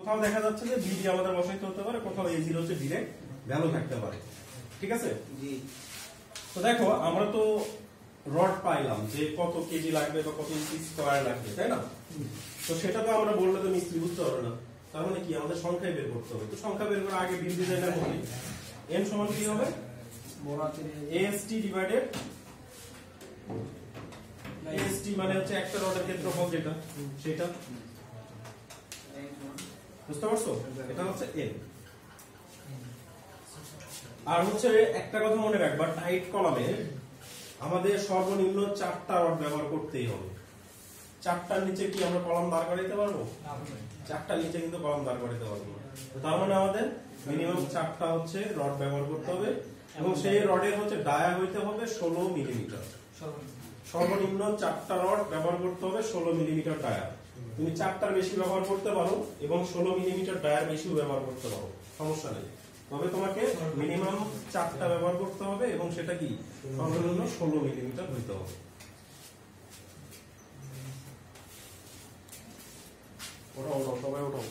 কোথাও দেখা যাচ্ছে যে বিডি আমাদের বসাইতে হতে পারে, কোথাও A0 হচ্ছে ডিরেক্ট ভ্যালু থাকতে পারে। ঠিক আছে, জি। তো দেখো আমরা তো রড পাইলাম যে কত কেজি লাগবে বা কত ইঞ্চি স্কয়ার লাগবে, তাই না? তো সেটা তো আমরা বললে তো মিস্ত্রি বুঝতে পারবে না। তার মানে কি আমাদের সংখ্যায় বের করতে হবে। তো সংখ্যা বের করার আগে বিল ডিজাইনের মধ্যে m সমান কি হবে? AST ডিভাইডেড AST মানে হচ্ছে একটা রডের ক্ষেত্রফল যেটা সেটা, বুঝতে পারছো? এটা হচ্ছে n। আর হচ্ছে একটা কথা মনে রাখবা, টাইট কলামে আমাদের সর্বনিম্ন 4টা রড ব্যবহার করতেই হবে। 4টার নিচে কি আমরা কলাম দাঁড় করাইতে পারবো? 4টার নিচে কিন্তু কলাম দাঁড় করাইতে পারবো না। তার মানে আমাদের মিনিমাম 4টা হচ্ছে রড ব্যবহার করতে হবে এবং সেই রডের হচ্ছে ডায়া হইতে হবে 16 মিলিমিটার। সর্বনিম্ন 4টা রড ব্যবহার করতে হবে 16 মিলিমিটার ডায়া। তুমি 4টার বেশি ব্যবহার করতে পারো এবং 16 মিলিমিটার ডায়ার বেশিও ব্যবহার করতে পারো, সমস্যা নেই। তবে তোমাকে মিনিমাম 4টা ব্যবহার করতে হবে এবং সেটা কি সর্বনিম্ন 16 মিলিমিটার হইতে হবে। ওটাও সবাই ওটাও